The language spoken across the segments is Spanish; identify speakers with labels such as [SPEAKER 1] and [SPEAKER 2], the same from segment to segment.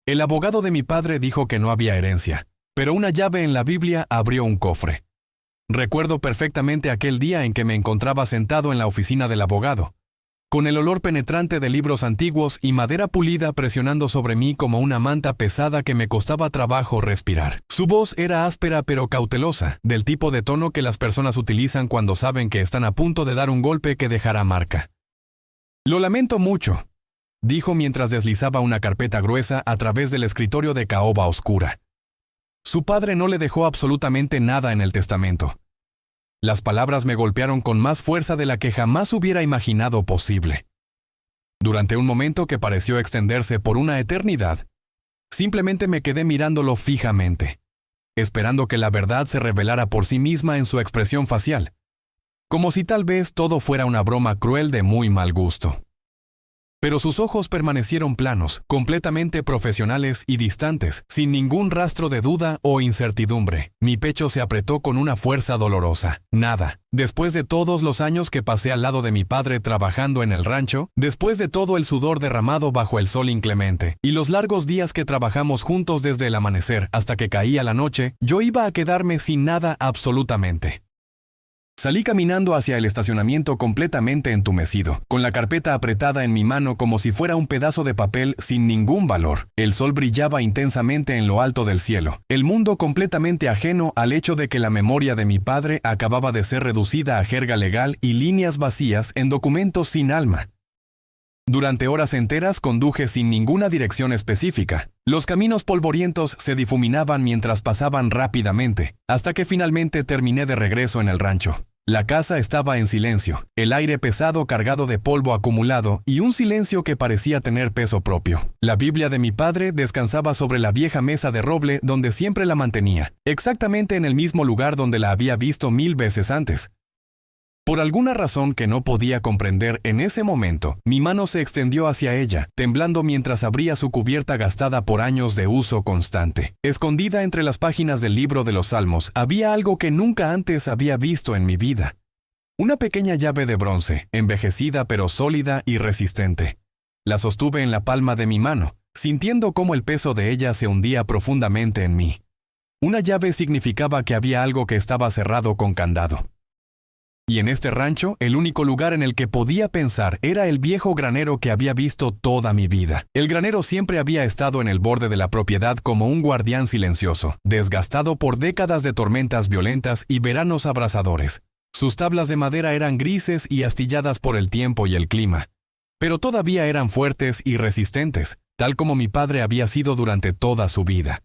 [SPEAKER 1] El abogado de mi padre dijo que no había herencia, pero una llave en la Biblia abrió un cofre. Recuerdo perfectamente aquel día en que me encontraba sentado en la oficina del abogado, con el olor penetrante de libros antiguos y madera pulida presionando sobre mí como una manta pesada que me costaba trabajo respirar. Su voz era áspera pero cautelosa, del tipo de tono que las personas utilizan cuando saben que están a punto de dar un golpe que dejará marca. «Lo lamento mucho», dijo mientras deslizaba una carpeta gruesa a través del escritorio de caoba oscura. Su padre no le dejó absolutamente nada en el testamento. Las palabras me golpearon con más fuerza de la que jamás hubiera imaginado posible. Durante un momento que pareció extenderse por una eternidad, simplemente me quedé mirándolo fijamente, esperando que la verdad se revelara por sí misma en su expresión facial, como si tal vez todo fuera una broma cruel de muy mal gusto. Pero sus ojos permanecieron planos, completamente profesionales y distantes, sin ningún rastro de duda o incertidumbre. Mi pecho se apretó con una fuerza dolorosa. Nada. Después de todos los años que pasé al lado de mi padre trabajando en el rancho, después de todo el sudor derramado bajo el sol inclemente, y los largos días que trabajamos juntos desde el amanecer hasta que caía la noche, yo iba a quedarme sin nada absolutamente. Salí caminando hacia el estacionamiento completamente entumecido, con la carpeta apretada en mi mano como si fuera un pedazo de papel sin ningún valor. El sol brillaba intensamente en lo alto del cielo, el mundo completamente ajeno al hecho de que la memoria de mi padre acababa de ser reducida a jerga legal y líneas vacías en documentos sin alma. Durante horas enteras conduje sin ninguna dirección específica. Los caminos polvorientos se difuminaban mientras pasaban rápidamente, hasta que finalmente terminé de regreso en el rancho. La casa estaba en silencio, el aire pesado cargado de polvo acumulado y un silencio que parecía tener peso propio. La Biblia de mi padre descansaba sobre la vieja mesa de roble donde siempre la mantenía, exactamente en el mismo lugar donde la había visto 1000 veces antes. Por alguna razón que no podía comprender en ese momento, mi mano se extendió hacia ella, temblando mientras abría su cubierta gastada por años de uso constante. Escondida entre las páginas del libro de los Salmos, había algo que nunca antes había visto en mi vida. Una pequeña llave de bronce, envejecida pero sólida y resistente. La sostuve en la palma de mi mano, sintiendo cómo el peso de ella se hundía profundamente en mí. Una llave significaba que había algo que estaba cerrado con candado. Y en este rancho, el único lugar en el que podía pensar era el viejo granero que había visto toda mi vida. El granero siempre había estado en el borde de la propiedad como un guardián silencioso, desgastado por décadas de tormentas violentas y veranos abrasadores. Sus tablas de madera eran grises y astilladas por el tiempo y el clima, pero todavía eran fuertes y resistentes, tal como mi padre había sido durante toda su vida.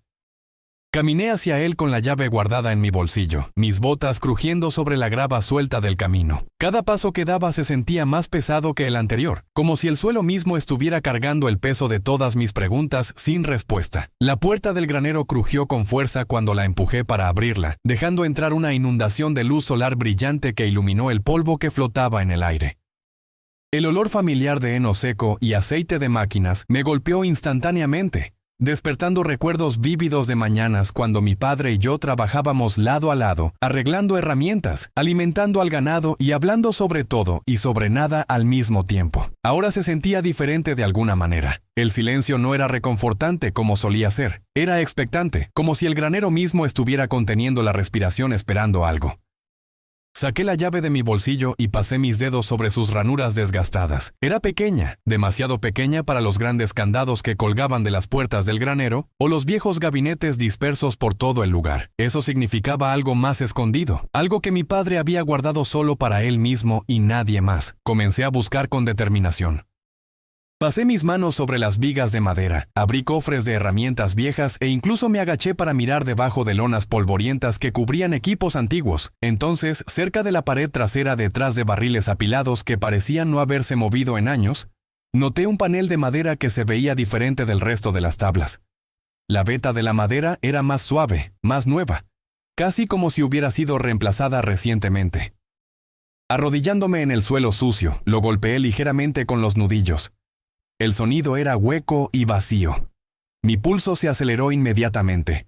[SPEAKER 1] Caminé hacia él con la llave guardada en mi bolsillo, mis botas crujiendo sobre la grava suelta del camino. Cada paso que daba se sentía más pesado que el anterior, como si el suelo mismo estuviera cargando el peso de todas mis preguntas sin respuesta. La puerta del granero crujió con fuerza cuando la empujé para abrirla, dejando entrar una inundación de luz solar brillante que iluminó el polvo que flotaba en el aire. El olor familiar de heno seco y aceite de máquinas me golpeó instantáneamente, despertando recuerdos vívidos de mañanas cuando mi padre y yo trabajábamos lado a lado, arreglando herramientas, alimentando al ganado y hablando sobre todo y sobre nada al mismo tiempo. Ahora se sentía diferente de alguna manera. El silencio no era reconfortante como solía ser, era expectante, como si el granero mismo estuviera conteniendo la respiración esperando algo. Saqué la llave de mi bolsillo y pasé mis dedos sobre sus ranuras desgastadas. Era pequeña, demasiado pequeña para los grandes candados que colgaban de las puertas del granero o los viejos gabinetes dispersos por todo el lugar. Eso significaba algo más escondido, algo que mi padre había guardado solo para él mismo y nadie más. Comencé a buscar con determinación. Pasé mis manos sobre las vigas de madera, abrí cofres de herramientas viejas e incluso me agaché para mirar debajo de lonas polvorientas que cubrían equipos antiguos. Entonces, cerca de la pared trasera detrás de barriles apilados que parecían no haberse movido en años, noté un panel de madera que se veía diferente del resto de las tablas. La veta de la madera era más suave, más nueva, casi como si hubiera sido reemplazada recientemente. Arrodillándome en el suelo sucio, lo golpeé ligeramente con los nudillos. El sonido era hueco y vacío. Mi pulso se aceleró inmediatamente.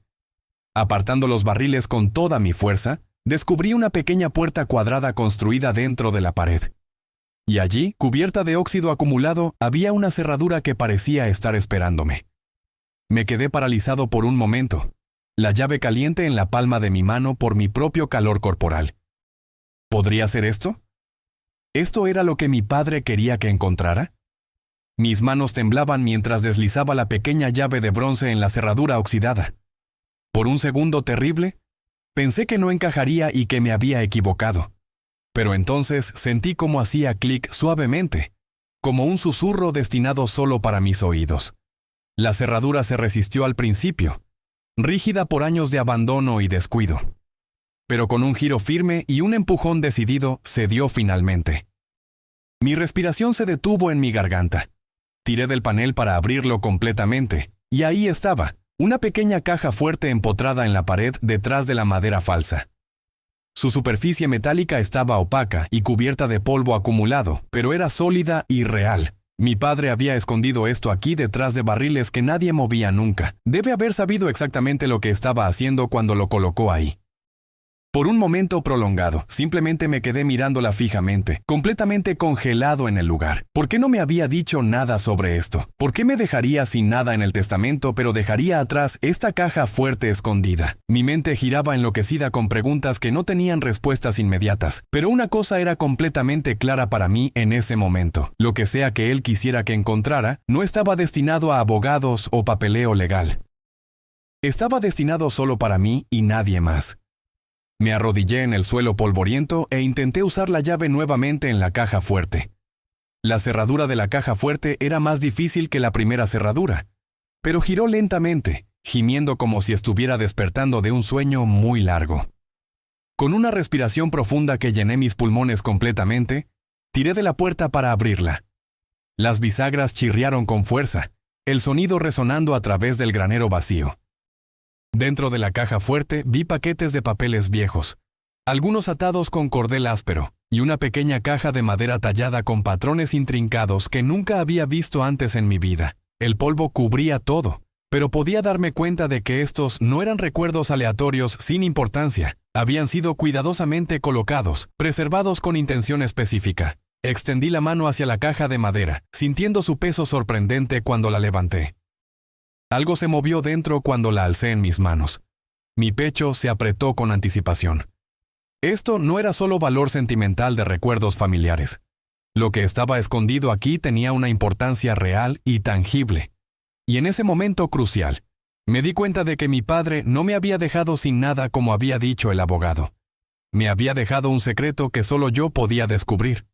[SPEAKER 1] Apartando los barriles con toda mi fuerza, descubrí una pequeña puerta cuadrada construida dentro de la pared. Y allí, cubierta de óxido acumulado, había una cerradura que parecía estar esperándome. Me quedé paralizado por un momento, la llave caliente en la palma de mi mano por mi propio calor corporal. ¿Podría ser esto? ¿Esto era lo que mi padre quería que encontrara? Mis manos temblaban mientras deslizaba la pequeña llave de bronce en la cerradura oxidada. Por un segundo terrible, pensé que no encajaría y que me había equivocado. Pero entonces sentí cómo hacía clic suavemente, como un susurro destinado solo para mis oídos. La cerradura se resistió al principio, rígida por años de abandono y descuido. Pero con un giro firme y un empujón decidido, cedió finalmente. Mi respiración se detuvo en mi garganta. Tiré del panel para abrirlo completamente, y ahí estaba, una pequeña caja fuerte empotrada en la pared detrás de la madera falsa. Su superficie metálica estaba opaca y cubierta de polvo acumulado, pero era sólida y real. Mi padre había escondido esto aquí detrás de barriles que nadie movía nunca. Debe haber sabido exactamente lo que estaba haciendo cuando lo colocó ahí. Por un momento prolongado, simplemente me quedé mirándola fijamente, completamente congelado en el lugar. ¿Por qué no me había dicho nada sobre esto? ¿Por qué me dejaría sin nada en el testamento, pero dejaría atrás esta caja fuerte escondida? Mi mente giraba enloquecida con preguntas que no tenían respuestas inmediatas, pero una cosa era completamente clara para mí en ese momento. Lo que sea que él quisiera que encontrara, no estaba destinado a abogados o papeleo legal. Estaba destinado solo para mí y nadie más. Me arrodillé en el suelo polvoriento e intenté usar la llave nuevamente en la caja fuerte. La cerradura de la caja fuerte era más difícil que la primera cerradura, pero giró lentamente, gimiendo como si estuviera despertando de un sueño muy largo. Con una respiración profunda que llené mis pulmones completamente, tiré de la puerta para abrirla. Las bisagras chirriaron con fuerza, el sonido resonando a través del granero vacío. Dentro de la caja fuerte vi paquetes de papeles viejos, algunos atados con cordel áspero, y una pequeña caja de madera tallada con patrones intrincados que nunca había visto antes en mi vida. El polvo cubría todo, pero podía darme cuenta de que estos no eran recuerdos aleatorios sin importancia. Habían sido cuidadosamente colocados, preservados con intención específica. Extendí la mano hacia la caja de madera, sintiendo su peso sorprendente cuando la levanté. Algo se movió dentro cuando la alcé en mis manos. Mi pecho se apretó con anticipación. Esto no era solo valor sentimental de recuerdos familiares. Lo que estaba escondido aquí tenía una importancia real y tangible. Y en ese momento crucial, me di cuenta de que mi padre no me había dejado sin nada como había dicho el abogado. Me había dejado un secreto que solo yo podía descubrir.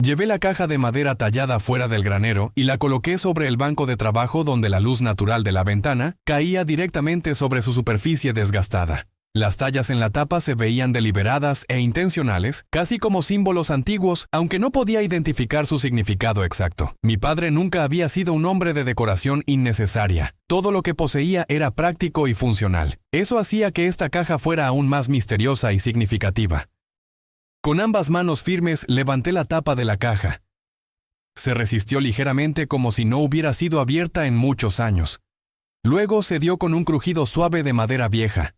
[SPEAKER 1] Llevé la caja de madera tallada fuera del granero y la coloqué sobre el banco de trabajo donde la luz natural de la ventana caía directamente sobre su superficie desgastada. Las tallas en la tapa se veían deliberadas e intencionales, casi como símbolos antiguos, aunque no podía identificar su significado exacto. Mi padre nunca había sido un hombre de decoración innecesaria. Todo lo que poseía era práctico y funcional. Eso hacía que esta caja fuera aún más misteriosa y significativa. Con ambas manos firmes levanté la tapa de la caja. Se resistió ligeramente como si no hubiera sido abierta en muchos años. Luego cedió con un crujido suave de madera vieja.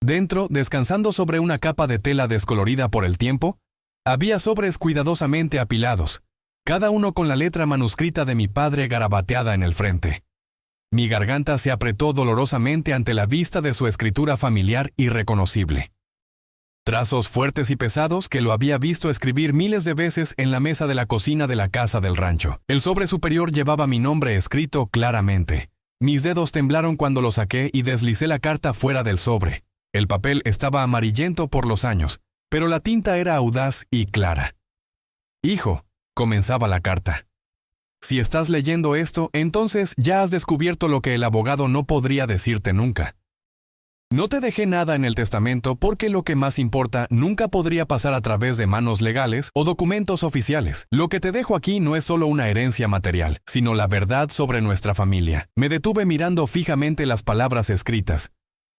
[SPEAKER 1] Dentro, descansando sobre una capa de tela descolorida por el tiempo, había sobres cuidadosamente apilados, cada uno con la letra manuscrita de mi padre garabateada en el frente. Mi garganta se apretó dolorosamente ante la vista de su escritura familiar irreconocible. Trazos fuertes y pesados que lo había visto escribir miles de veces en la mesa de la cocina de la casa del rancho. El sobre superior llevaba mi nombre escrito claramente. Mis dedos temblaron cuando lo saqué y deslicé la carta fuera del sobre. El papel estaba amarillento por los años, pero la tinta era audaz y clara. «Hijo», comenzaba la carta. «Si estás leyendo esto, entonces ya has descubierto lo que el abogado no podría decirte nunca. No te dejé nada en el testamento porque lo que más importa nunca podría pasar a través de manos legales o documentos oficiales. Lo que te dejo aquí no es solo una herencia material, sino la verdad sobre nuestra familia». Me detuve mirando fijamente las palabras escritas,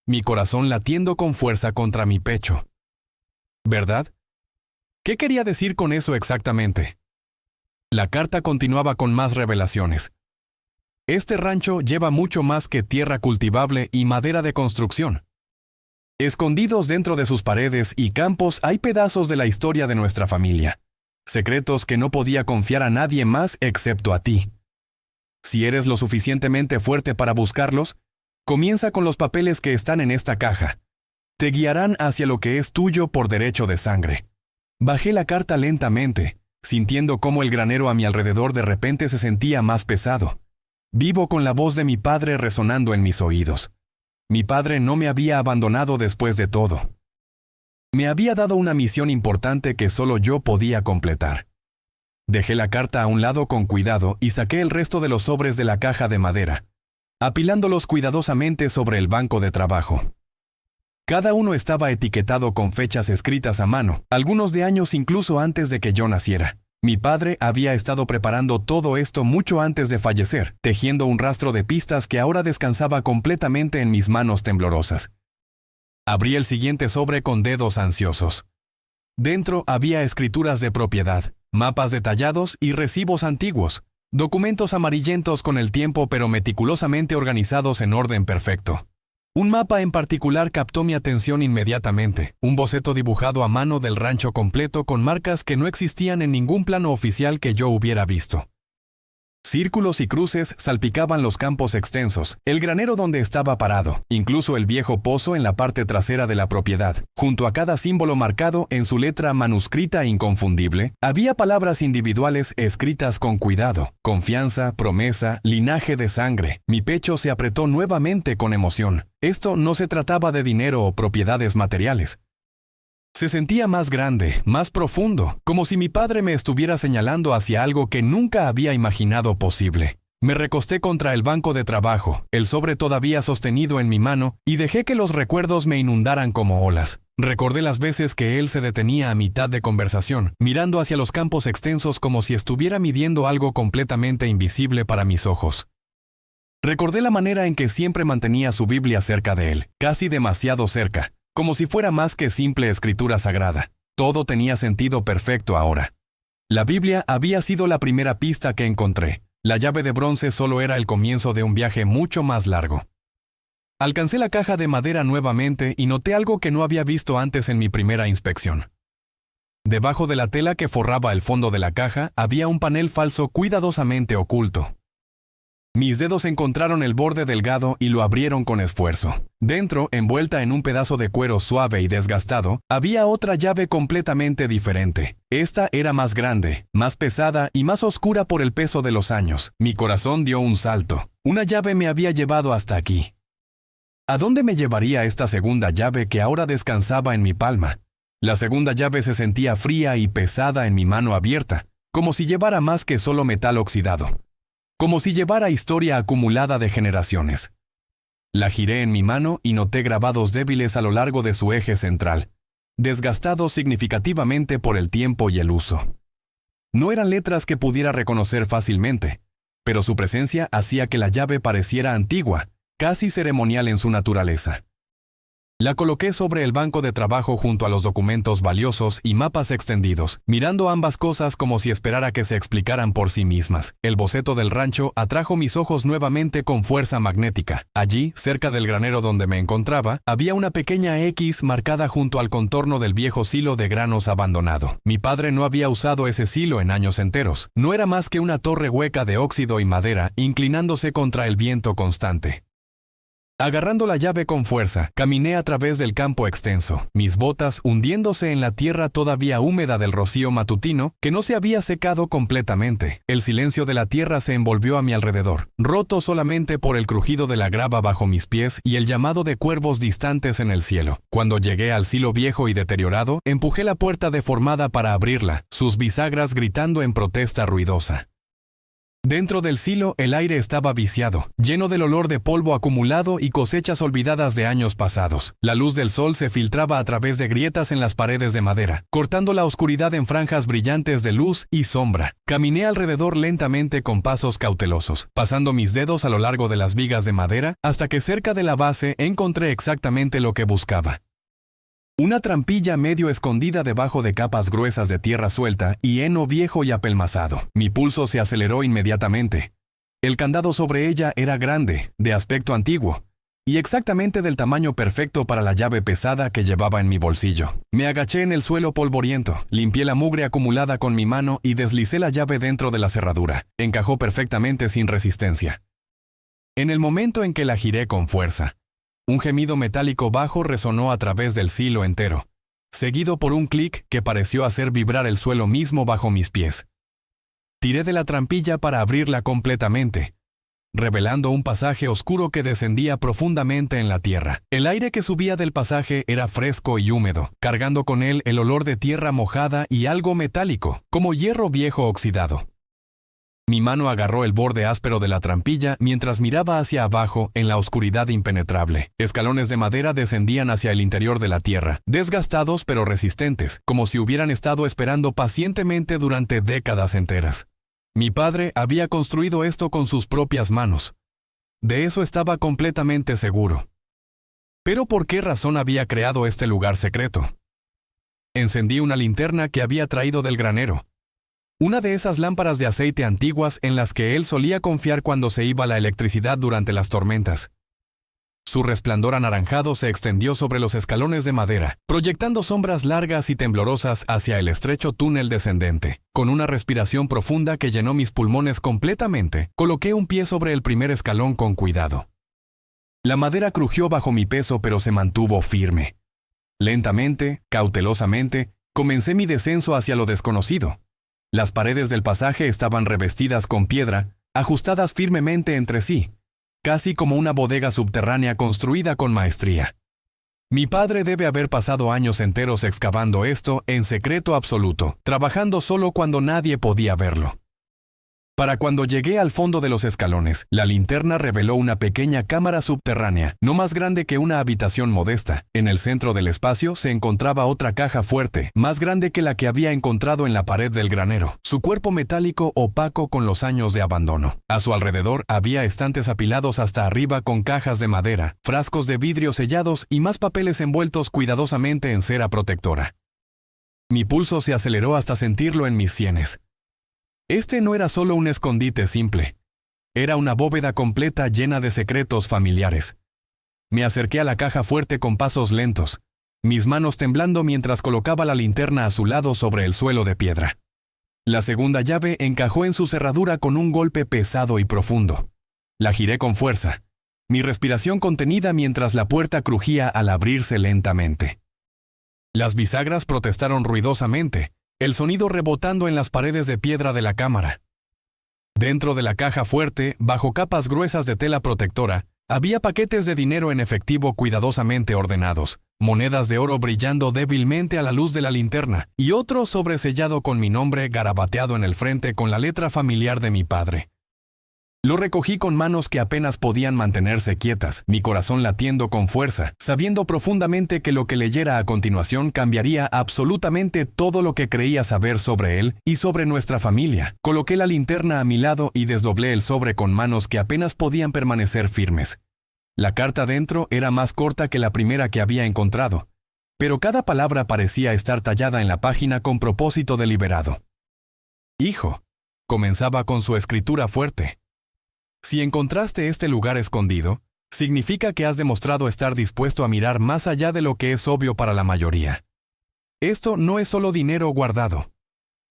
[SPEAKER 1] mi corazón latiendo con fuerza contra mi pecho. ¿Verdad? ¿Qué quería decir con eso exactamente? La carta continuaba con más revelaciones. Este rancho lleva mucho más que tierra cultivable y madera de construcción. Escondidos dentro de sus paredes y campos hay pedazos de la historia de nuestra familia. Secretos que no podía confiar a nadie más excepto a ti. Si eres lo suficientemente fuerte para buscarlos, comienza con los papeles que están en esta caja. Te guiarán hacia lo que es tuyo por derecho de sangre. Bajé la carta lentamente, sintiendo cómo el granero a mi alrededor de repente se sentía más pesado. Vivo con la voz de mi padre resonando en mis oídos. Mi padre no me había abandonado después de todo. Me había dado una misión importante que solo yo podía completar. Dejé la carta a un lado con cuidado y saqué el resto de los sobres de la caja de madera, apilándolos cuidadosamente sobre el banco de trabajo. Cada uno estaba etiquetado con fechas escritas a mano, algunos de años incluso antes de que yo naciera. Mi padre había estado preparando todo esto mucho antes de fallecer, tejiendo un rastro de pistas que ahora descansaba completamente en mis manos temblorosas. Abrí el siguiente sobre con dedos ansiosos. Dentro había escrituras de propiedad, mapas detallados y recibos antiguos, documentos amarillentos con el tiempo pero meticulosamente organizados en orden perfecto. Un mapa en particular captó mi atención inmediatamente, un boceto dibujado a mano del rancho completo con marcas que no existían en ningún plano oficial que yo hubiera visto. Círculos y cruces salpicaban los campos extensos, el granero donde estaba parado, incluso el viejo pozo en la parte trasera de la propiedad. Junto a cada símbolo marcado en su letra manuscrita e inconfundible, había palabras individuales escritas con cuidado: confianza, promesa, linaje de sangre. Mi pecho se apretó nuevamente con emoción. Esto no se trataba de dinero o propiedades materiales. Se sentía más grande, más profundo, como si mi padre me estuviera señalando hacia algo que nunca había imaginado posible. Me recosté contra el banco de trabajo, el sobre todavía sostenido en mi mano, y dejé que los recuerdos me inundaran como olas. Recordé las veces que él se detenía a mitad de conversación, mirando hacia los campos extensos como si estuviera midiendo algo completamente invisible para mis ojos. Recordé la manera en que siempre mantenía su Biblia cerca de él, casi demasiado cerca, como si fuera más que simple escritura sagrada. Todo tenía sentido perfecto ahora. La Biblia había sido la primera pista que encontré. La llave de bronce solo era el comienzo de un viaje mucho más largo. Alcancé la caja de madera nuevamente y noté algo que no había visto antes en mi primera inspección. Debajo de la tela que forraba el fondo de la caja había un panel falso cuidadosamente oculto. Mis dedos encontraron el borde delgado y lo abrieron con esfuerzo. Dentro, envuelta en un pedazo de cuero suave y desgastado, había otra llave completamente diferente. Esta era más grande, más pesada y más oscura por el peso de los años. Mi corazón dio un salto. Una llave me había llevado hasta aquí. ¿A dónde me llevaría esta segunda llave que ahora descansaba en mi palma? La segunda llave se sentía fría y pesada en mi mano abierta, como si llevara más que solo metal oxidado. Como si llevara historia acumulada de generaciones. La giré en mi mano y noté grabados débiles a lo largo de su eje central, desgastados significativamente por el tiempo y el uso. No eran letras que pudiera reconocer fácilmente, pero su presencia hacía que la llave pareciera antigua, casi ceremonial en su naturaleza. La coloqué sobre el banco de trabajo junto a los documentos valiosos y mapas extendidos, mirando ambas cosas como si esperara que se explicaran por sí mismas. El boceto del rancho atrajo mis ojos nuevamente con fuerza magnética. Allí, cerca del granero donde me encontraba, había una pequeña X marcada junto al contorno del viejo silo de granos abandonado. Mi padre no había usado ese silo en años enteros. No era más que una torre hueca de óxido y madera, inclinándose contra el viento constante. Agarrando la llave con fuerza, caminé a través del campo extenso, mis botas hundiéndose en la tierra todavía húmeda del rocío matutino que no se había secado completamente. El silencio de la tierra se envolvió a mi alrededor, roto solamente por el crujido de la grava bajo mis pies y el llamado de cuervos distantes en el cielo. Cuando llegué al silo viejo y deteriorado, empujé la puerta deformada para abrirla, sus bisagras gritando en protesta ruidosa. Dentro del silo el aire estaba viciado, lleno del olor de polvo acumulado y cosechas olvidadas de años pasados. La luz del sol se filtraba a través de grietas en las paredes de madera, cortando la oscuridad en franjas brillantes de luz y sombra. Caminé alrededor lentamente con pasos cautelosos, pasando mis dedos a lo largo de las vigas de madera, hasta que cerca de la base encontré exactamente lo que buscaba. Una trampilla medio escondida debajo de capas gruesas de tierra suelta y heno viejo y apelmazado. Mi pulso se aceleró inmediatamente. El candado sobre ella era grande, de aspecto antiguo, y exactamente del tamaño perfecto para la llave pesada que llevaba en mi bolsillo. Me agaché en el suelo polvoriento, limpié la mugre acumulada con mi mano y deslicé la llave dentro de la cerradura. Encajó perfectamente sin resistencia. En el momento en que la giré con fuerza, un gemido metálico bajo resonó a través del silo entero, seguido por un clic que pareció hacer vibrar el suelo mismo bajo mis pies. Tiré de la trampilla para abrirla completamente, revelando un pasaje oscuro que descendía profundamente en la tierra. El aire que subía del pasaje era fresco y húmedo, cargando con él el olor de tierra mojada y algo metálico, como hierro viejo oxidado. Mi mano agarró el borde áspero de la trampilla mientras miraba hacia abajo en la oscuridad impenetrable. Escalones de madera descendían hacia el interior de la tierra, desgastados pero resistentes, como si hubieran estado esperando pacientemente durante décadas enteras. Mi padre había construido esto con sus propias manos. De eso estaba completamente seguro. Pero ¿por qué razón había creado este lugar secreto? Encendí una linterna que había traído del granero. Una de esas lámparas de aceite antiguas en las que él solía confiar cuando se iba la electricidad durante las tormentas. Su resplandor anaranjado se extendió sobre los escalones de madera, proyectando sombras largas y temblorosas hacia el estrecho túnel descendente. Con una respiración profunda que llenó mis pulmones completamente, coloqué un pie sobre el primer escalón con cuidado. La madera crujió bajo mi peso, pero se mantuvo firme. Lentamente, cautelosamente, comencé mi descenso hacia lo desconocido. Las paredes del pasaje estaban revestidas con piedra, ajustadas firmemente entre sí, casi como una bodega subterránea construida con maestría. Mi padre debe haber pasado años enteros excavando esto en secreto absoluto, trabajando solo cuando nadie podía verlo. Para cuando llegué al fondo de los escalones, la linterna reveló una pequeña cámara subterránea, no más grande que una habitación modesta. En el centro del espacio se encontraba otra caja fuerte, más grande que la que había encontrado en la pared del granero, su cuerpo metálico opaco con los años de abandono. A su alrededor había estantes apilados hasta arriba con cajas de madera, frascos de vidrio sellados y más papeles envueltos cuidadosamente en cera protectora. Mi pulso se aceleró hasta sentirlo en mis sienes. Este no era solo un escondite simple. Era una bóveda completa llena de secretos familiares. Me acerqué a la caja fuerte con pasos lentos, mis manos temblando mientras colocaba la linterna a su lado sobre el suelo de piedra. La segunda llave encajó en su cerradura con un golpe pesado y profundo. La giré con fuerza, mi respiración contenida mientras la puerta crujía al abrirse lentamente. Las bisagras protestaron ruidosamente, el sonido rebotando en las paredes de piedra de la cámara. Dentro de la caja fuerte, bajo capas gruesas de tela protectora, había paquetes de dinero en efectivo cuidadosamente ordenados, monedas de oro brillando débilmente a la luz de la linterna, y otro sobresellado con mi nombre garabateado en el frente con la letra familiar de mi padre. Lo recogí con manos que apenas podían mantenerse quietas, mi corazón latiendo con fuerza, sabiendo profundamente que lo que leyera a continuación cambiaría absolutamente todo lo que creía saber sobre él y sobre nuestra familia. Coloqué la linterna a mi lado y desdoblé el sobre con manos que apenas podían permanecer firmes. La carta dentro era más corta que la primera que había encontrado, pero cada palabra parecía estar tallada en la página con propósito deliberado. Hijo, comenzaba con su escritura fuerte. Si encontraste este lugar escondido, significa que has demostrado estar dispuesto a mirar más allá de lo que es obvio para la mayoría. Esto no es solo dinero guardado.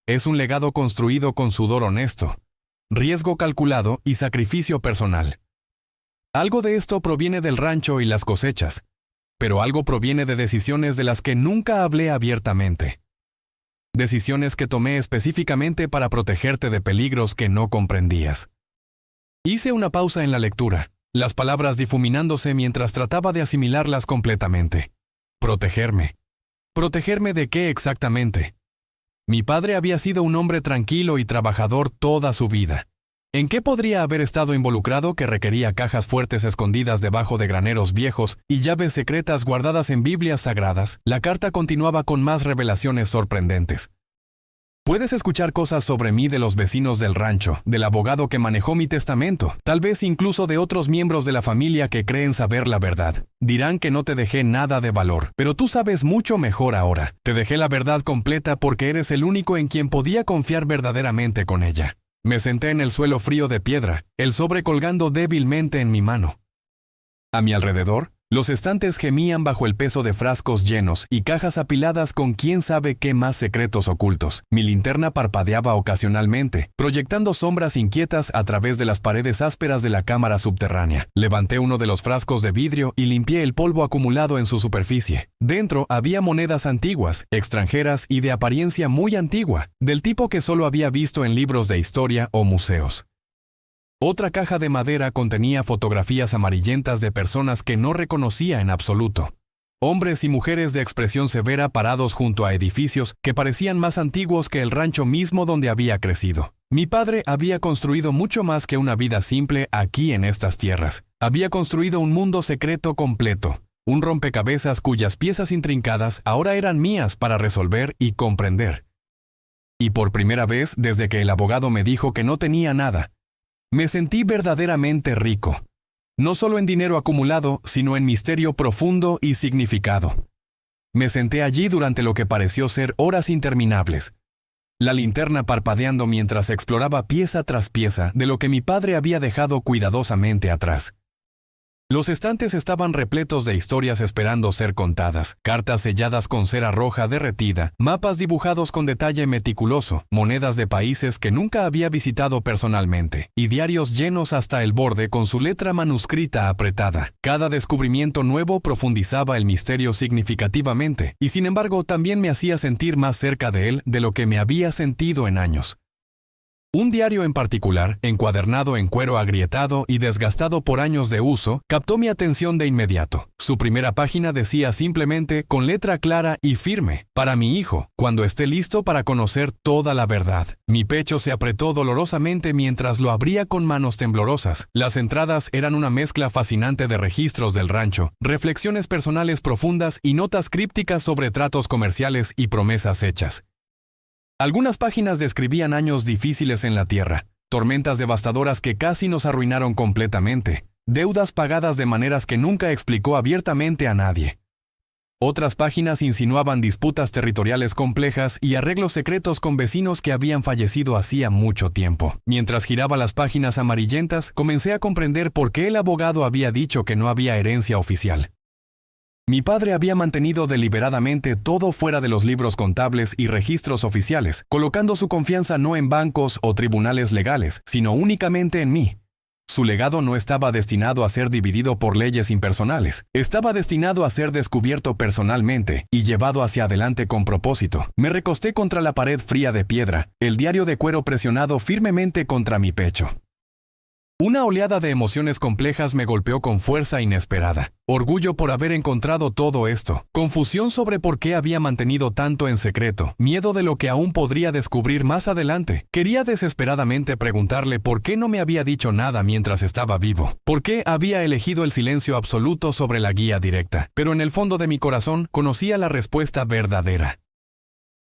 [SPEAKER 1] Es un legado construido con sudor honesto, riesgo calculado y sacrificio personal. Algo de esto proviene del rancho y las cosechas, pero algo proviene de decisiones de las que nunca hablé abiertamente. Decisiones que tomé específicamente para protegerte de peligros que no comprendías. Hice una pausa en la lectura, las palabras difuminándose mientras trataba de asimilarlas completamente. Protegerme. ¿Protegerme de qué exactamente? Mi padre había sido un hombre tranquilo y trabajador toda su vida. ¿En qué podría haber estado involucrado que requería cajas fuertes escondidas debajo de graneros viejos y llaves secretas guardadas en Biblias sagradas? La carta continuaba con más revelaciones sorprendentes. Puedes escuchar cosas sobre mí de los vecinos del rancho, del abogado que manejó mi testamento, tal vez incluso de otros miembros de la familia que creen saber la verdad. Dirán que no te dejé nada de valor, pero tú sabes mucho mejor ahora. Te dejé la verdad completa porque eres el único en quien podía confiar verdaderamente con ella. Me senté en el suelo frío de piedra, el sobre colgando débilmente en mi mano. A mi alrededor, los estantes gemían bajo el peso de frascos llenos y cajas apiladas con quién sabe qué más secretos ocultos. Mi linterna parpadeaba ocasionalmente, proyectando sombras inquietas a través de las paredes ásperas de la cámara subterránea. Levanté uno de los frascos de vidrio y limpié el polvo acumulado en su superficie. Dentro había monedas antiguas, extranjeras y de apariencia muy antigua, del tipo que solo había visto en libros de historia o museos. Otra caja de madera contenía fotografías amarillentas de personas que no reconocía en absoluto. Hombres y mujeres de expresión severa parados junto a edificios que parecían más antiguos que el rancho mismo donde había crecido. Mi padre había construido mucho más que una vida simple aquí en estas tierras. Había construido un mundo secreto completo, un rompecabezas cuyas piezas intrincadas ahora eran mías para resolver y comprender. Y por primera vez desde que el abogado me dijo que no tenía nada, me sentí verdaderamente rico, no solo en dinero acumulado, sino en misterio profundo y significado. Me senté allí durante lo que pareció ser horas interminables, la linterna parpadeando mientras exploraba pieza tras pieza de lo que mi padre había dejado cuidadosamente atrás. Los estantes estaban repletos de historias esperando ser contadas, cartas selladas con cera roja derretida, mapas dibujados con detalle meticuloso, monedas de países que nunca había visitado personalmente, y diarios llenos hasta el borde con su letra manuscrita apretada. Cada descubrimiento nuevo profundizaba el misterio significativamente, y sin embargo también me hacía sentir más cerca de él de lo que me había sentido en años. Un diario en particular, encuadernado en cuero agrietado y desgastado por años de uso, captó mi atención de inmediato. Su primera página decía simplemente, con letra clara y firme, para mi hijo, cuando esté listo para conocer toda la verdad. Mi pecho se apretó dolorosamente mientras lo abría con manos temblorosas. Las entradas eran una mezcla fascinante de registros del rancho, reflexiones personales profundas y notas crípticas sobre tratos comerciales y promesas hechas. Algunas páginas describían años difíciles en la tierra, tormentas devastadoras que casi nos arruinaron completamente, deudas pagadas de maneras que nunca explicó abiertamente a nadie. Otras páginas insinuaban disputas territoriales complejas y arreglos secretos con vecinos que habían fallecido hacía mucho tiempo. Mientras giraba las páginas amarillentas, comencé a comprender por qué el abogado había dicho que no había herencia oficial. Mi padre había mantenido deliberadamente todo fuera de los libros contables y registros oficiales, colocando su confianza no en bancos o tribunales legales, sino únicamente en mí. Su legado no estaba destinado a ser dividido por leyes impersonales. Estaba destinado a ser descubierto personalmente y llevado hacia adelante con propósito. Me recosté contra la pared fría de piedra, el diario de cuero presionado firmemente contra mi pecho. Una oleada de emociones complejas me golpeó con fuerza inesperada. Orgullo por haber encontrado todo esto, confusión sobre por qué había mantenido tanto en secreto, miedo de lo que aún podría descubrir más adelante. Quería desesperadamente preguntarle por qué no me había dicho nada mientras estaba vivo, por qué había elegido el silencio absoluto sobre la guía directa, pero en el fondo de mi corazón conocía la respuesta verdadera.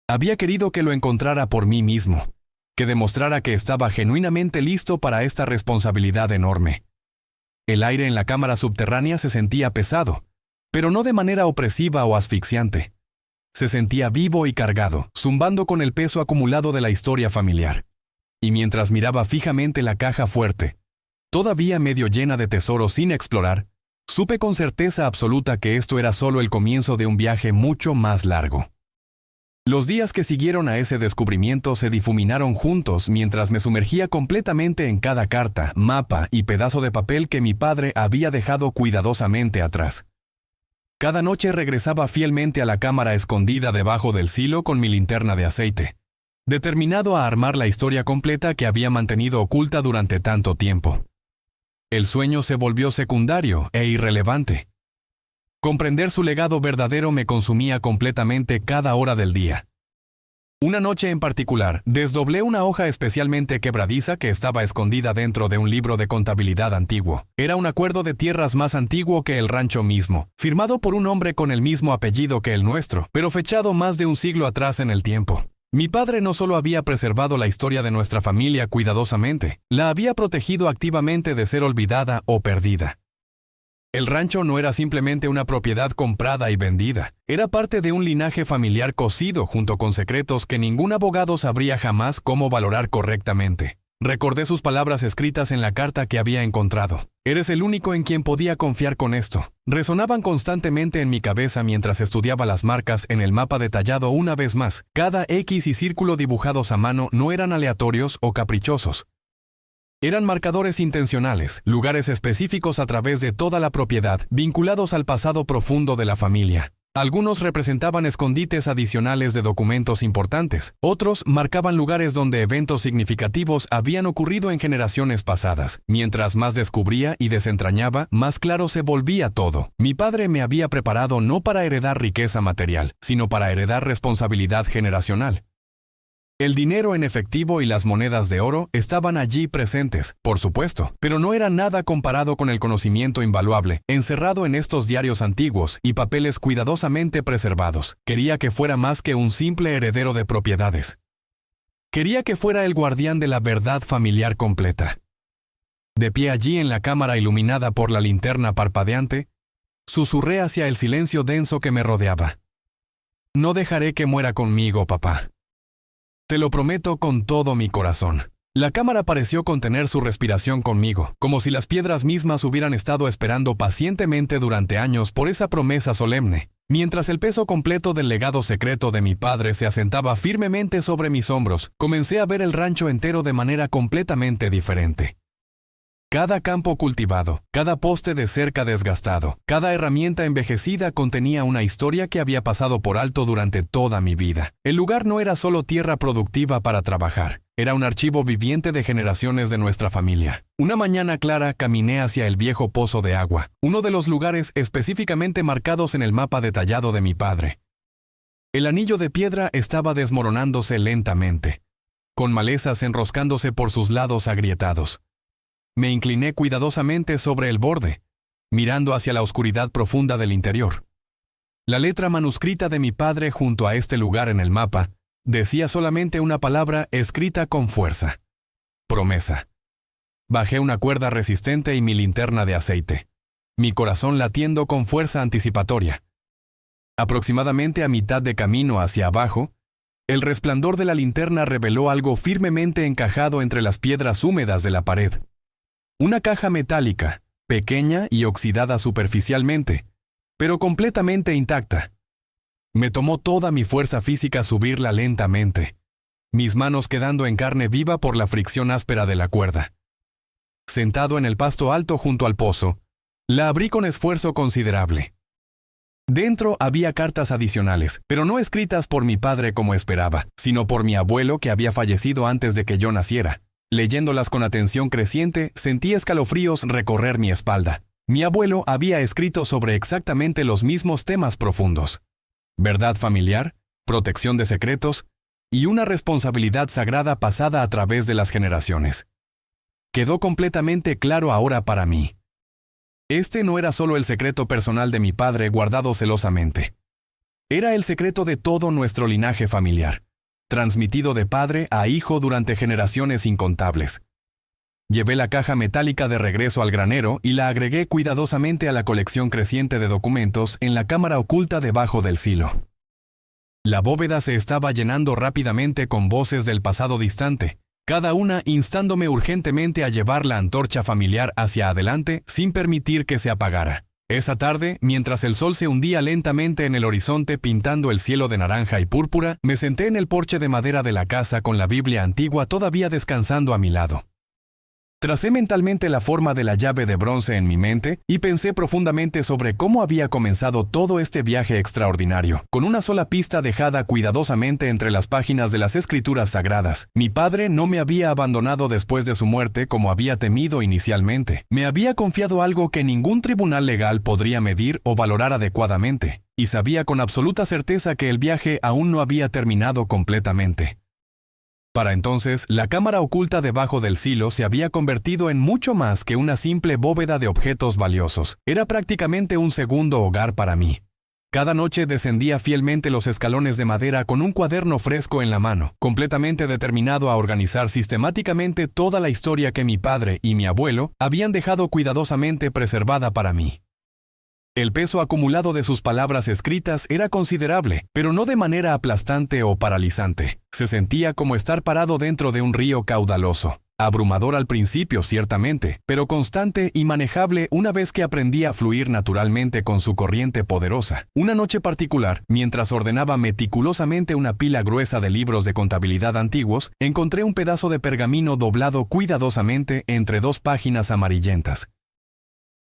[SPEAKER 1] Había querido que lo encontrara por mí mismo, que demostrara que estaba genuinamente listo para esta responsabilidad enorme. El aire en la cámara subterránea se sentía pesado, pero no de manera opresiva o asfixiante. Se sentía vivo y cargado, zumbando con el peso acumulado de la historia familiar. Y mientras miraba fijamente la caja fuerte, todavía medio llena de tesoros sin explorar, supe con certeza absoluta que esto era solo el comienzo de un viaje mucho más largo. Los días que siguieron a ese descubrimiento se difuminaron juntos mientras me sumergía completamente en cada carta, mapa y pedazo de papel que mi padre había dejado cuidadosamente atrás. Cada noche regresaba fielmente a la cámara escondida debajo del silo con mi linterna de aceite, determinado a armar la historia completa que había mantenido oculta durante tanto tiempo. El sueño se volvió secundario e irrelevante. Comprender su legado verdadero me consumía completamente cada hora del día. Una noche en particular, desdoblé una hoja especialmente quebradiza que estaba escondida dentro de un libro de contabilidad antiguo. Era un acuerdo de tierras más antiguo que el rancho mismo, firmado por un hombre con el mismo apellido que el nuestro, pero fechado más de un siglo atrás en el tiempo. Mi padre no solo había preservado la historia de nuestra familia cuidadosamente, la había protegido activamente de ser olvidada o perdida. El rancho no era simplemente una propiedad comprada y vendida, era parte de un linaje familiar cosido junto con secretos que ningún abogado sabría jamás cómo valorar correctamente. Recordé sus palabras escritas en la carta que había encontrado. Eres el único en quien podía confiar con esto. Resonaban constantemente en mi cabeza mientras estudiaba las marcas en el mapa detallado una vez más. Cada X y círculo dibujados a mano no eran aleatorios o caprichosos. Eran marcadores intencionales, lugares específicos a través de toda la propiedad, vinculados al pasado profundo de la familia. Algunos representaban escondites adicionales de documentos importantes, otros marcaban lugares donde eventos significativos habían ocurrido en generaciones pasadas. Mientras más descubría y desentrañaba, más claro se volvía todo. Mi padre me había preparado no para heredar riqueza material, sino para heredar responsabilidad generacional. El dinero en efectivo y las monedas de oro estaban allí presentes, por supuesto, pero no era nada comparado con el conocimiento invaluable, encerrado en estos diarios antiguos y papeles cuidadosamente preservados. Quería que fuera más que un simple heredero de propiedades. Quería que fuera el guardián de la verdad familiar completa. De pie allí en la cámara iluminada por la linterna parpadeante, susurré hacia el silencio denso que me rodeaba. No dejaré que muera conmigo, papá. Te lo prometo con todo mi corazón. La cámara pareció contener su respiración conmigo, como si las piedras mismas hubieran estado esperando pacientemente durante años por esa promesa solemne. Mientras el peso completo del legado secreto de mi padre se asentaba firmemente sobre mis hombros, comencé a ver el rancho entero de manera completamente diferente. Cada campo cultivado, cada poste de cerca desgastado, cada herramienta envejecida contenía una historia que había pasado por alto durante toda mi vida. El lugar no era solo tierra productiva para trabajar, era un archivo viviente de generaciones de nuestra familia. Una mañana clara caminé hacia el viejo pozo de agua, uno de los lugares específicamente marcados en el mapa detallado de mi padre. El anillo de piedra estaba desmoronándose lentamente, con malezas enroscándose por sus lados agrietados. Me incliné cuidadosamente sobre el borde, mirando hacia la oscuridad profunda del interior. La letra manuscrita de mi padre junto a este lugar en el mapa decía solamente una palabra escrita con fuerza: promesa. Bajé una cuerda resistente y mi linterna de aceite, mi corazón latiendo con fuerza anticipatoria. Aproximadamente a mitad de camino hacia abajo, el resplandor de la linterna reveló algo firmemente encajado entre las piedras húmedas de la pared. Una caja metálica, pequeña y oxidada superficialmente, pero completamente intacta. Me tomó toda mi fuerza física subirla lentamente, mis manos quedando en carne viva por la fricción áspera de la cuerda. Sentado en el pasto alto junto al pozo, la abrí con esfuerzo considerable. Dentro había cartas adicionales, pero no escritas por mi padre como esperaba, sino por mi abuelo que había fallecido antes de que yo naciera. Leyéndolas con atención creciente, sentí escalofríos recorrer mi espalda. Mi abuelo había escrito sobre exactamente los mismos temas profundos: verdad familiar, protección de secretos y una responsabilidad sagrada pasada a través de las generaciones. Quedó completamente claro ahora para mí. Este no era solo el secreto personal de mi padre guardado celosamente. Era el secreto de todo nuestro linaje familiar, transmitido de padre a hijo durante generaciones incontables. Llevé la caja metálica de regreso al granero y la agregué cuidadosamente a la colección creciente de documentos en la cámara oculta debajo del silo. La bóveda se estaba llenando rápidamente con voces del pasado distante, cada una instándome urgentemente a llevar la antorcha familiar hacia adelante sin permitir que se apagara. Esa tarde, mientras el sol se hundía lentamente en el horizonte pintando el cielo de naranja y púrpura, me senté en el porche de madera de la casa con la Biblia antigua todavía descansando a mi lado. Tracé mentalmente la forma de la llave de bronce en mi mente y pensé profundamente sobre cómo había comenzado todo este viaje extraordinario, con una sola pista dejada cuidadosamente entre las páginas de las Escrituras Sagradas. Mi padre no me había abandonado después de su muerte como había temido inicialmente. Me había confiado algo que ningún tribunal legal podría medir o valorar adecuadamente, y sabía con absoluta certeza que el viaje aún no había terminado completamente. Para entonces, la cámara oculta debajo del silo se había convertido en mucho más que una simple bóveda de objetos valiosos. Era prácticamente un segundo hogar para mí. Cada noche descendía fielmente los escalones de madera con un cuaderno fresco en la mano, completamente determinado a organizar sistemáticamente toda la historia que mi padre y mi abuelo habían dejado cuidadosamente preservada para mí. El peso acumulado de sus palabras escritas era considerable, pero no de manera aplastante o paralizante. Se sentía como estar parado dentro de un río caudaloso. Abrumador al principio, ciertamente, pero constante y manejable una vez que aprendí a fluir naturalmente con su corriente poderosa. Una noche particular, mientras ordenaba meticulosamente una pila gruesa de libros de contabilidad antiguos, encontré un pedazo de pergamino doblado cuidadosamente entre dos páginas amarillentas.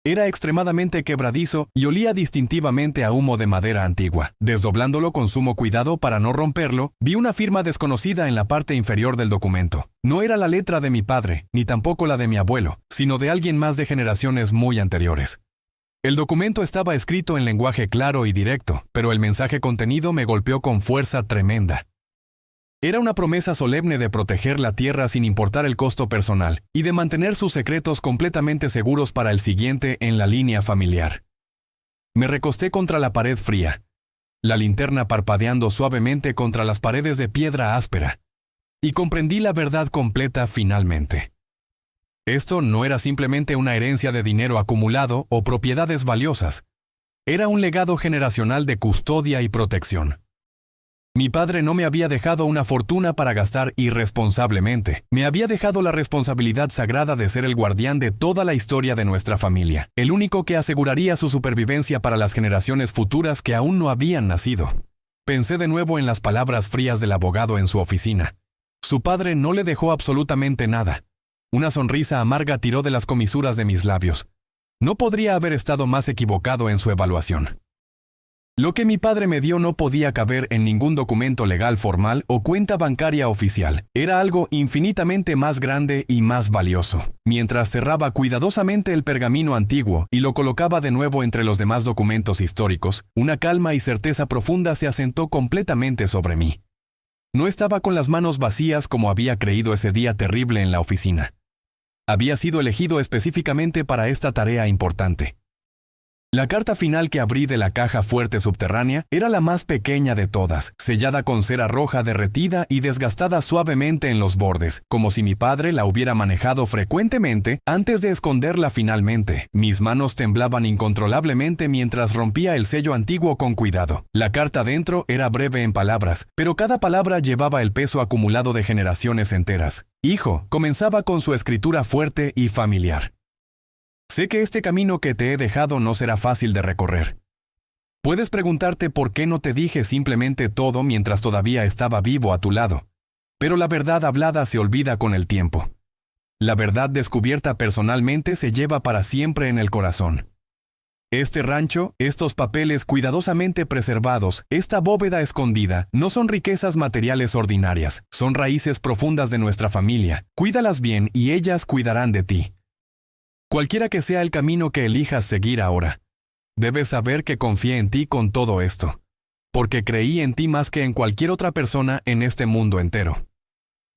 [SPEAKER 1] Era extremadamente quebradizo y olía distintivamente a humo de madera antigua. Desdoblándolo con sumo cuidado para no romperlo, vi una firma desconocida en la parte inferior del documento. No era la letra de mi padre, ni tampoco la de mi abuelo, sino de alguien más de generaciones muy anteriores. El documento estaba escrito en lenguaje claro y directo, pero el mensaje contenido me golpeó con fuerza tremenda. Era una promesa solemne de proteger la tierra sin importar el costo personal y de mantener sus secretos completamente seguros para el siguiente en la línea familiar. Me recosté contra la pared fría, la linterna parpadeando suavemente contra las paredes de piedra áspera, y comprendí la verdad completa finalmente. Esto no era simplemente una herencia de dinero acumulado o propiedades valiosas. Era un legado generacional de custodia y protección. Mi padre no me había dejado una fortuna para gastar irresponsablemente. Me había dejado la responsabilidad sagrada de ser el guardián de toda la historia de nuestra familia, el único que aseguraría su supervivencia para las generaciones futuras que aún no habían nacido. Pensé de nuevo en las palabras frías del abogado en su oficina. Su padre no le dejó absolutamente nada. Una sonrisa amarga tiró de las comisuras de mis labios. No podría haber estado más equivocado en su evaluación. Lo que mi padre me dio no podía caber en ningún documento legal formal o cuenta bancaria oficial. Era algo infinitamente más grande y más valioso. Mientras cerraba cuidadosamente el pergamino antiguo y lo colocaba de nuevo entre los demás documentos históricos, una calma y certeza profunda se asentó completamente sobre mí. No estaba con las manos vacías como había creído ese día terrible en la oficina. Había sido elegido específicamente para esta tarea importante. La carta final que abrí de la caja fuerte subterránea era la más pequeña de todas, sellada con cera roja derretida y desgastada suavemente en los bordes, como si mi padre la hubiera manejado frecuentemente antes de esconderla finalmente. Mis manos temblaban incontrolablemente mientras rompía el sello antiguo con cuidado. La carta dentro era breve en palabras, pero cada palabra llevaba el peso acumulado de generaciones enteras. Hijo, comenzaba con su escritura fuerte y familiar. Sé que este camino que te he dejado no será fácil de recorrer. Puedes preguntarte por qué no te dije simplemente todo mientras todavía estaba vivo a tu lado. Pero la verdad hablada se olvida con el tiempo. La verdad descubierta personalmente se lleva para siempre en el corazón. Este rancho, estos papeles cuidadosamente preservados, esta bóveda escondida, no son riquezas materiales ordinarias, son raíces profundas de nuestra familia. Cuídalas bien y ellas cuidarán de ti. Cualquiera que sea el camino que elijas seguir ahora, debes saber que confié en ti con todo esto, porque creí en ti más que en cualquier otra persona en este mundo entero.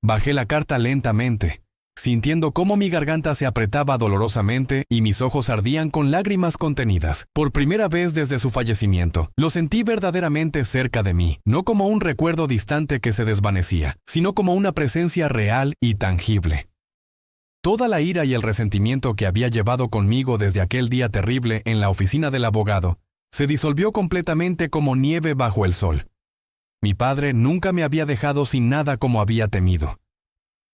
[SPEAKER 1] Bajé la carta lentamente, sintiendo cómo mi garganta se apretaba dolorosamente y mis ojos ardían con lágrimas contenidas. Por primera vez desde su fallecimiento, lo sentí verdaderamente cerca de mí, no como un recuerdo distante que se desvanecía, sino como una presencia real y tangible. Toda la ira y el resentimiento que había llevado conmigo desde aquel día terrible en la oficina del abogado se disolvió completamente como nieve bajo el sol. Mi padre nunca me había dejado sin nada como había temido.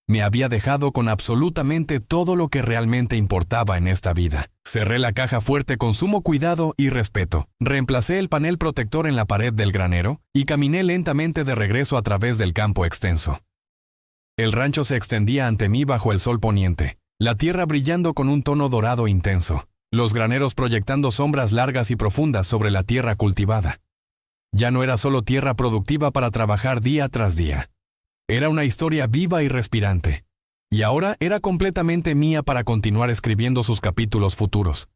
[SPEAKER 1] Me había dejado con absolutamente todo lo que realmente importaba en esta vida. Cerré la caja fuerte con sumo cuidado y respeto, reemplacé el panel protector en la pared del granero y caminé lentamente de regreso a través del campo extenso. El rancho se extendía ante mí bajo el sol poniente, la tierra brillando con un tono dorado intenso, los graneros proyectando sombras largas y profundas sobre la tierra cultivada. Ya no era solo tierra productiva para trabajar día tras día. Era una historia viva y respirante, y ahora era completamente mía para continuar escribiendo sus capítulos futuros.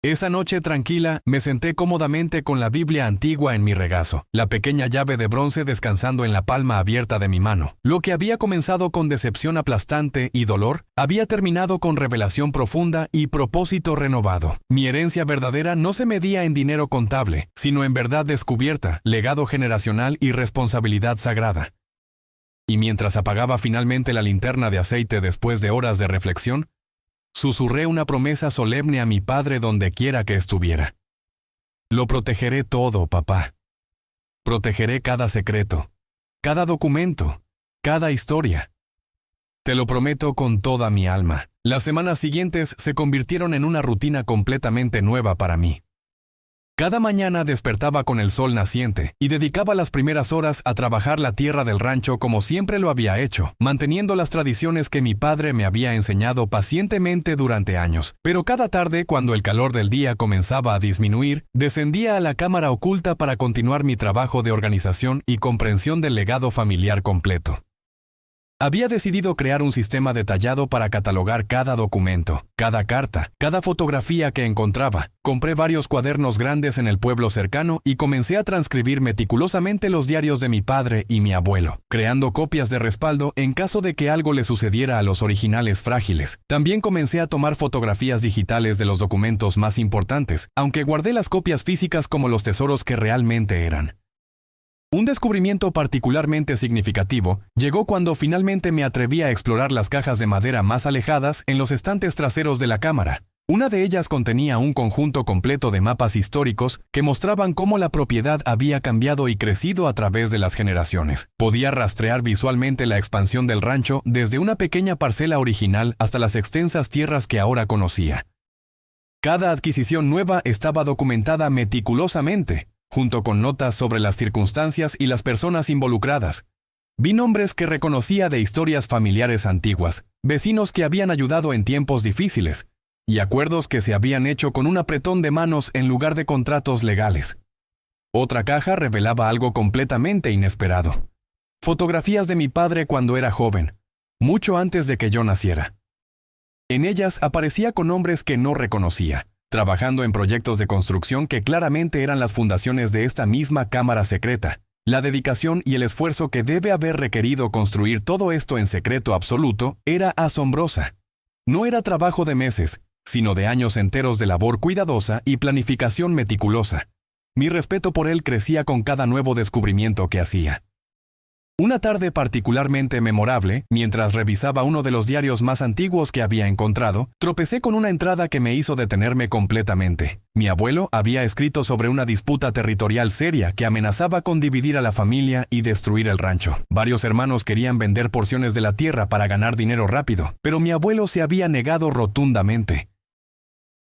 [SPEAKER 1] Esa noche tranquila, me senté cómodamente con la Biblia antigua en mi regazo, la pequeña llave de bronce descansando en la palma abierta de mi mano. Lo que había comenzado con decepción aplastante y dolor, había terminado con revelación profunda y propósito renovado. Mi herencia verdadera no se medía en dinero contable, sino en verdad descubierta, legado generacional y responsabilidad sagrada. Y mientras apagaba finalmente la linterna de aceite después de horas de reflexión, susurré una promesa solemne a mi padre donde quiera que estuviera. Lo protegeré todo, papá. Protegeré cada secreto, cada documento, cada historia. Te lo prometo con toda mi alma. Las semanas siguientes se convirtieron en una rutina completamente nueva para mí. Cada mañana despertaba con el sol naciente y dedicaba las primeras horas a trabajar la tierra del rancho como siempre lo había hecho, manteniendo las tradiciones que mi padre me había enseñado pacientemente durante años. Pero cada tarde, cuando el calor del día comenzaba a disminuir, descendía a la cámara oculta para continuar mi trabajo de organización y comprensión del legado familiar completo. Había decidido crear un sistema detallado para catalogar cada documento, cada carta, cada fotografía que encontraba. Compré varios cuadernos grandes en el pueblo cercano y comencé a transcribir meticulosamente los diarios de mi padre y mi abuelo, creando copias de respaldo en caso de que algo le sucediera a los originales frágiles. También comencé a tomar fotografías digitales de los documentos más importantes, aunque guardé las copias físicas como los tesoros que realmente eran. Un descubrimiento particularmente significativo llegó cuando finalmente me atreví a explorar las cajas de madera más alejadas en los estantes traseros de la cámara. Una de ellas contenía un conjunto completo de mapas históricos que mostraban cómo la propiedad había cambiado y crecido a través de las generaciones. Podía rastrear visualmente la expansión del rancho desde una pequeña parcela original hasta las extensas tierras que ahora conocía. Cada adquisición nueva estaba documentada meticulosamente, junto con notas sobre las circunstancias y las personas involucradas. Vi nombres que reconocía de historias familiares antiguas, vecinos que habían ayudado en tiempos difíciles, y acuerdos que se habían hecho con un apretón de manos en lugar de contratos legales. Otra caja revelaba algo completamente inesperado. Fotografías de mi padre cuando era joven, mucho antes de que yo naciera. En ellas aparecía con nombres que no reconocía, trabajando en proyectos de construcción que claramente eran las fundaciones de esta misma cámara secreta. La dedicación y el esfuerzo que debe haber requerido construir todo esto en secreto absoluto era asombrosa. No era trabajo de meses, sino de años enteros de labor cuidadosa y planificación meticulosa. Mi respeto por él crecía con cada nuevo descubrimiento que hacía. Una tarde particularmente memorable, mientras revisaba uno de los diarios más antiguos que había encontrado, tropecé con una entrada que me hizo detenerme completamente. Mi abuelo había escrito sobre una disputa territorial seria que amenazaba con dividir a la familia y destruir el rancho. Varios hermanos querían vender porciones de la tierra para ganar dinero rápido, pero mi abuelo se había negado rotundamente.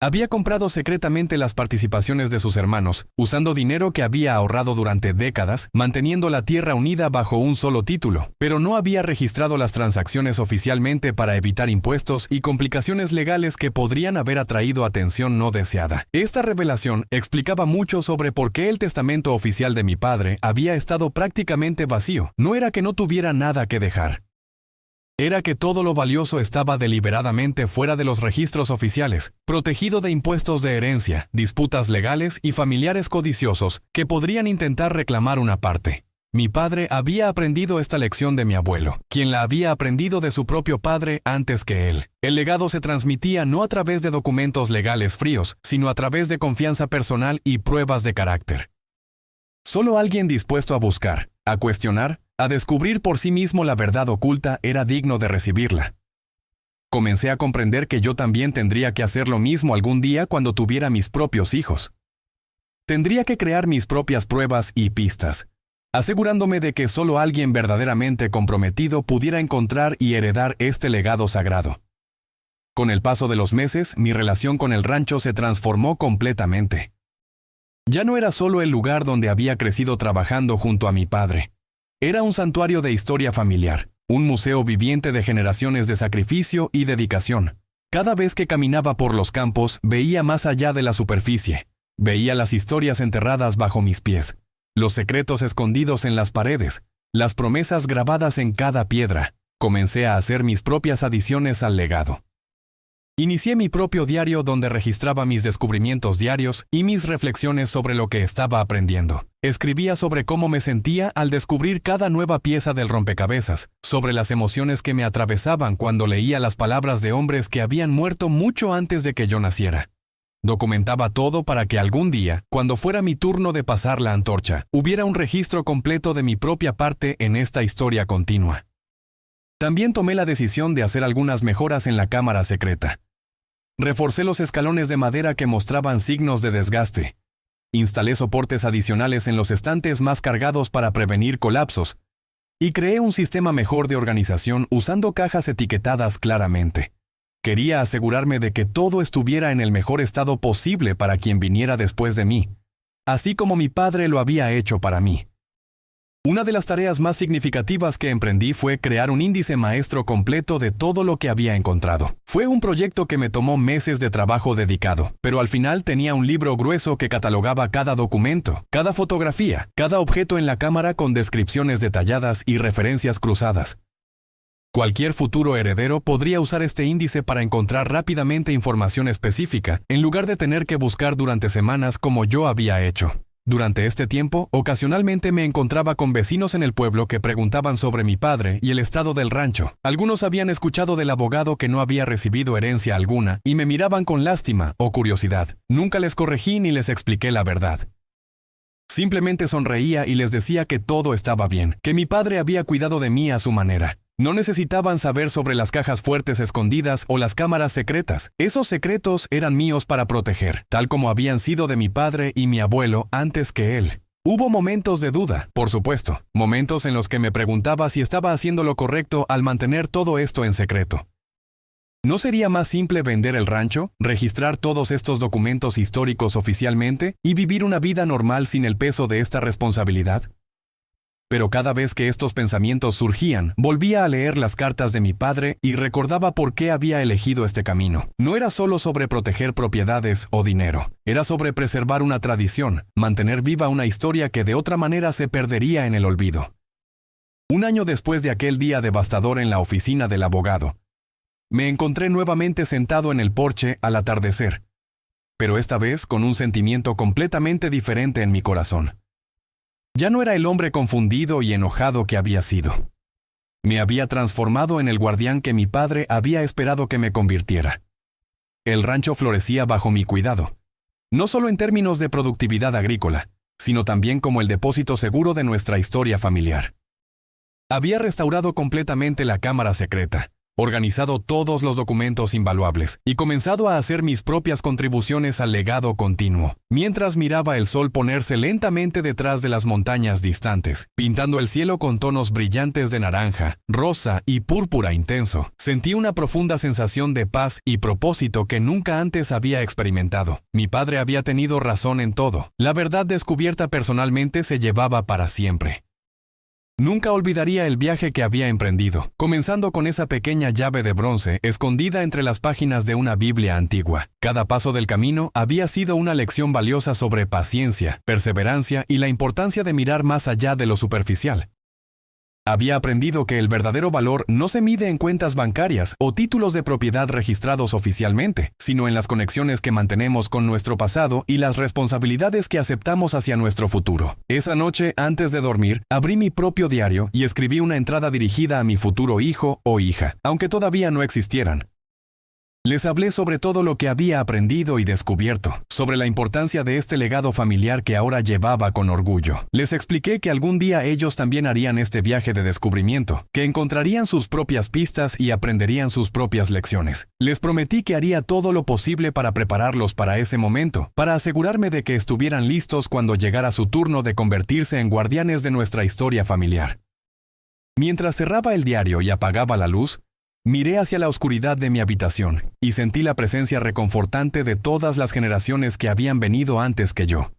[SPEAKER 1] Había comprado secretamente las participaciones de sus hermanos, usando dinero que había ahorrado durante décadas, manteniendo la tierra unida bajo un solo título, pero no había registrado las transacciones oficialmente para evitar impuestos y complicaciones legales que podrían haber atraído atención no deseada. Esta revelación explicaba mucho sobre por qué el testamento oficial de mi padre había estado prácticamente vacío. No era que no tuviera nada que dejar. Era que todo lo valioso estaba deliberadamente fuera de los registros oficiales, protegido de impuestos de herencia, disputas legales y familiares codiciosos que podrían intentar reclamar una parte. Mi padre había aprendido esta lección de mi abuelo, quien la había aprendido de su propio padre antes que él. El legado se transmitía no a través de documentos legales fríos, sino a través de confianza personal y pruebas de carácter. Solo alguien dispuesto a buscar, a cuestionar, a descubrir por sí mismo la verdad oculta era digno de recibirla. Comencé a comprender que yo también tendría que hacer lo mismo algún día cuando tuviera mis propios hijos. Tendría que crear mis propias pruebas y pistas, asegurándome de que solo alguien verdaderamente comprometido pudiera encontrar y heredar este legado sagrado. Con el paso de los meses, mi relación con el rancho se transformó completamente. Ya no era solo el lugar donde había crecido trabajando junto a mi padre. Era un santuario de historia familiar, un museo viviente de generaciones de sacrificio y dedicación. Cada vez que caminaba por los campos, veía más allá de la superficie. Veía las historias enterradas bajo mis pies, los secretos escondidos en las paredes, las promesas grabadas en cada piedra. Comencé a hacer mis propias adiciones al legado. Inicié mi propio diario donde registraba mis descubrimientos diarios y mis reflexiones sobre lo que estaba aprendiendo. Escribía sobre cómo me sentía al descubrir cada nueva pieza del rompecabezas, sobre las emociones que me atravesaban cuando leía las palabras de hombres que habían muerto mucho antes de que yo naciera. Documentaba todo para que algún día, cuando fuera mi turno de pasar la antorcha, hubiera un registro completo de mi propia parte en esta historia continua. También tomé la decisión de hacer algunas mejoras en la cámara secreta. Reforcé los escalones de madera que mostraban signos de desgaste. Instalé soportes adicionales en los estantes más cargados para prevenir colapsos. y creé un sistema mejor de organización usando cajas etiquetadas claramente. Quería asegurarme de que todo estuviera en el mejor estado posible para quien viniera después de mí, así como mi padre lo había hecho para mí. Una de las tareas más significativas que emprendí fue crear un índice maestro completo de todo lo que había encontrado. Fue un proyecto que me tomó meses de trabajo dedicado, pero al final tenía un libro grueso que catalogaba cada documento, cada fotografía, cada objeto en la cámara con descripciones detalladas y referencias cruzadas. Cualquier futuro heredero podría usar este índice para encontrar rápidamente información específica, en lugar de tener que buscar durante semanas como yo había hecho. Durante este tiempo, ocasionalmente me encontraba con vecinos en el pueblo que preguntaban sobre mi padre y el estado del rancho. Algunos habían escuchado del abogado que no había recibido herencia alguna y me miraban con lástima o curiosidad. Nunca les corregí ni les expliqué la verdad. Simplemente sonreía y les decía que todo estaba bien, que mi padre había cuidado de mí a su manera. No necesitaban saber sobre las cajas fuertes escondidas o las cámaras secretas. Esos secretos eran míos para proteger, tal como habían sido de mi padre y mi abuelo antes que él. Hubo momentos de duda, por supuesto, momentos en los que me preguntaba si estaba haciendo lo correcto al mantener todo esto en secreto. ¿No sería más simple vender el rancho, registrar todos estos documentos históricos oficialmente y vivir una vida normal sin el peso de esta responsabilidad? Pero cada vez que estos pensamientos surgían, volvía a leer las cartas de mi padre y recordaba por qué había elegido este camino. No era solo sobre proteger propiedades o dinero, era sobre preservar una tradición, mantener viva una historia que de otra manera se perdería en el olvido. Un año después de aquel día devastador en la oficina del abogado, me encontré nuevamente sentado en el porche al atardecer, pero esta vez con un sentimiento completamente diferente en mi corazón. Ya no era el hombre confundido y enojado que había sido. Me había transformado en el guardián que mi padre había esperado que me convirtiera. El rancho florecía bajo mi cuidado, no solo en términos de productividad agrícola, sino también como el depósito seguro de nuestra historia familiar. Había restaurado completamente la cámara secreta, organizado todos los documentos invaluables y comenzado a hacer mis propias contribuciones al legado continuo, mientras miraba el sol ponerse lentamente detrás de las montañas distantes, pintando el cielo con tonos brillantes de naranja, rosa y púrpura intenso. Sentí una profunda sensación de paz y propósito que nunca antes había experimentado. Mi padre había tenido razón en todo. La verdad descubierta personalmente se llevaba para siempre. Nunca olvidaría el viaje que había emprendido, comenzando con esa pequeña llave de bronce escondida entre las páginas de una Biblia antigua. Cada paso del camino había sido una lección valiosa sobre paciencia, perseverancia y la importancia de mirar más allá de lo superficial. Había aprendido que el verdadero valor no se mide en cuentas bancarias o títulos de propiedad registrados oficialmente, sino en las conexiones que mantenemos con nuestro pasado y las responsabilidades que aceptamos hacia nuestro futuro. Esa noche, antes de dormir, abrí mi propio diario y escribí una entrada dirigida a mi futuro hijo o hija, aunque todavía no existieran. Les hablé sobre todo lo que había aprendido y descubierto, sobre la importancia de este legado familiar que ahora llevaba con orgullo. Les expliqué que algún día ellos también harían este viaje de descubrimiento, que encontrarían sus propias pistas y aprenderían sus propias lecciones. Les prometí que haría todo lo posible para prepararlos para ese momento, para asegurarme de que estuvieran listos cuando llegara su turno de convertirse en guardianes de nuestra historia familiar. Mientras cerraba el diario y apagaba la luz, miré hacia la oscuridad de mi habitación y sentí la presencia reconfortante de todas las generaciones que habían venido antes que yo.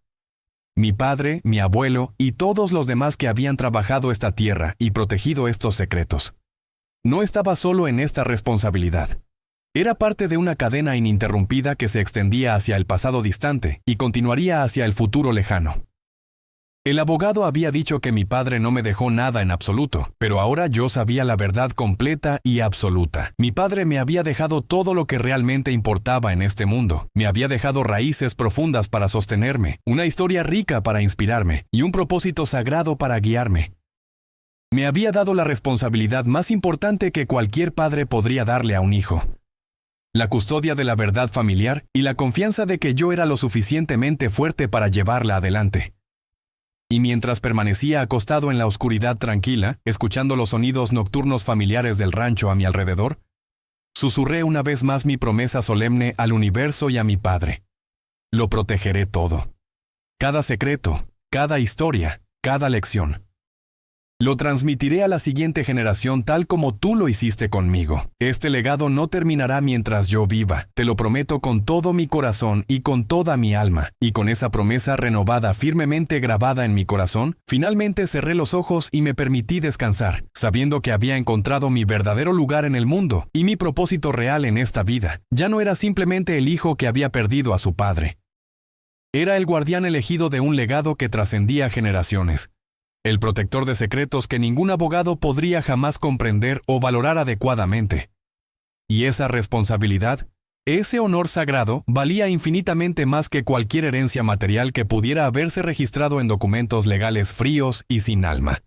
[SPEAKER 1] Mi padre, mi abuelo y todos los demás que habían trabajado esta tierra y protegido estos secretos. No estaba solo en esta responsabilidad. Era parte de una cadena ininterrumpida que se extendía hacia el pasado distante y continuaría hacia el futuro lejano. El abogado había dicho que mi padre no me dejó nada en absoluto, pero ahora yo sabía la verdad completa y absoluta. Mi padre me había dejado todo lo que realmente importaba en este mundo. Me había dejado raíces profundas para sostenerme, una historia rica para inspirarme y un propósito sagrado para guiarme. Me había dado la responsabilidad más importante que cualquier padre podría darle a un hijo: la custodia de la verdad familiar y la confianza de que yo era lo suficientemente fuerte para llevarla adelante. Y mientras permanecía acostado en la oscuridad tranquila, escuchando los sonidos nocturnos familiares del rancho a mi alrededor, susurré una vez más mi promesa solemne al universo y a mi padre: lo protegeré todo. Cada secreto, cada historia, cada lección. Lo transmitiré a la siguiente generación tal como tú lo hiciste conmigo. Este legado no terminará mientras yo viva. Te lo prometo con todo mi corazón y con toda mi alma. Y con esa promesa renovada firmemente grabada en mi corazón, finalmente cerré los ojos y me permití descansar, sabiendo que había encontrado mi verdadero lugar en el mundo y mi propósito real en esta vida. Ya no era simplemente el hijo que había perdido a su padre. Era el guardián elegido de un legado que trascendía generaciones. El protector de secretos que ningún abogado podría jamás comprender o valorar adecuadamente. Y esa responsabilidad, ese honor sagrado, valía infinitamente más que cualquier herencia material que pudiera haberse registrado en documentos legales fríos y sin alma.